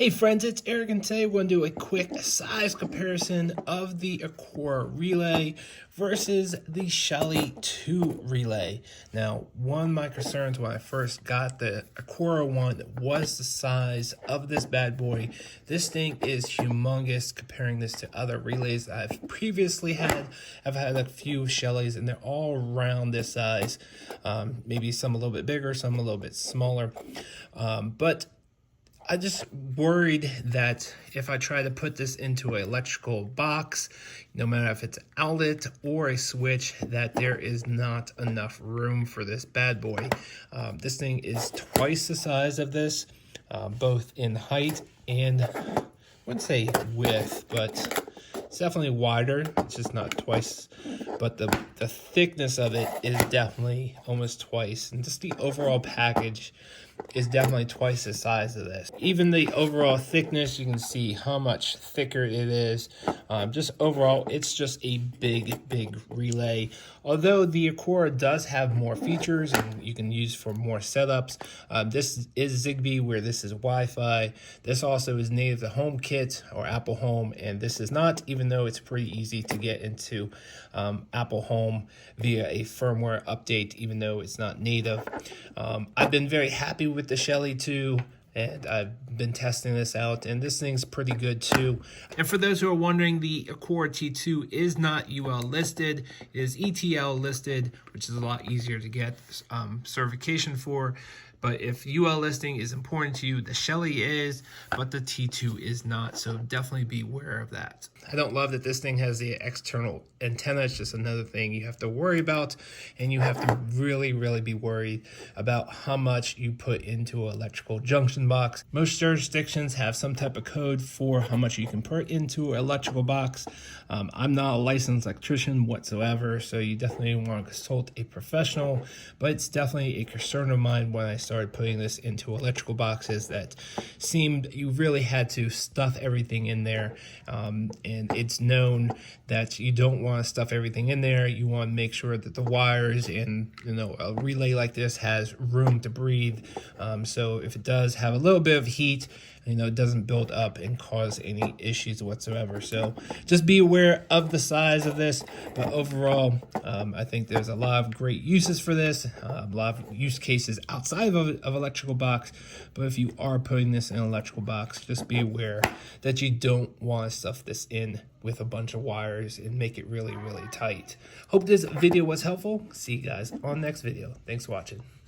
Hey friends, it's Eric, and today we're going to do a quick size comparison of the Aqara relay versus the Shelly 2 relay. Now, one of my concerns when I first got the Aqara one was the size of this bad boy. This thing is humongous comparing this to other relays that I've previously had. I've had a few Shellys and they're all around this size. Maybe some a little bit bigger, some a little bit smaller. But I just worried that if I try to put this into an electrical box, no matter if it's an outlet or a switch, that there is not enough room for this bad boy. This thing is twice the size of this, both in height and, I wouldn't say width, but it's definitely wider. It's just not twice, but the thickness of it is definitely almost twice, and just the overall package is definitely twice the size of this. Even the overall thickness, you can see how much thicker it is. Just overall, it's just a big relay. Although the Aqara does have more features and you can use for more setups. This is Zigbee, where this is Wi-Fi. This also is native to HomeKit or Apple Home, and this is not, even though it's pretty easy to get into Apple Home via a firmware update, even though it's not native. I've been very happy with the Shelly 2, and I've been testing this out, and this thing's pretty good too. And for those who are wondering, the Aqara T2 is not UL listed, it is ETL listed, which is a lot easier to get certification for. But if UL listing is important to you, the Shelly is, but the T2 is not, so definitely be aware of that. I don't love that this thing has the external antenna. It's just another thing you have to worry about, and you have to really be worried about how much you put into an electrical junction box. Most jurisdictions have some type of code for how much you can put into an electrical box. I'm not a licensed electrician whatsoever, so you definitely want to consult a professional, but it's definitely a concern of mine when I started putting this into electrical boxes that seemed you really had to stuff everything in there, and it's known that you don't want to stuff everything in there. You want to make sure that the wires and a relay like this has room to breathe, so if it does have a little bit of heat, it doesn't build up and cause any issues whatsoever. So just be aware of the size of this. But overall, I think there's a lot of great uses for this, a lot of use cases outside of electrical box. But if you are putting this in an electrical box, just be aware that you don't want to stuff this in with a bunch of wires and make it really tight. Hope this video was helpful. See you guys on the next video. Thanks for watching.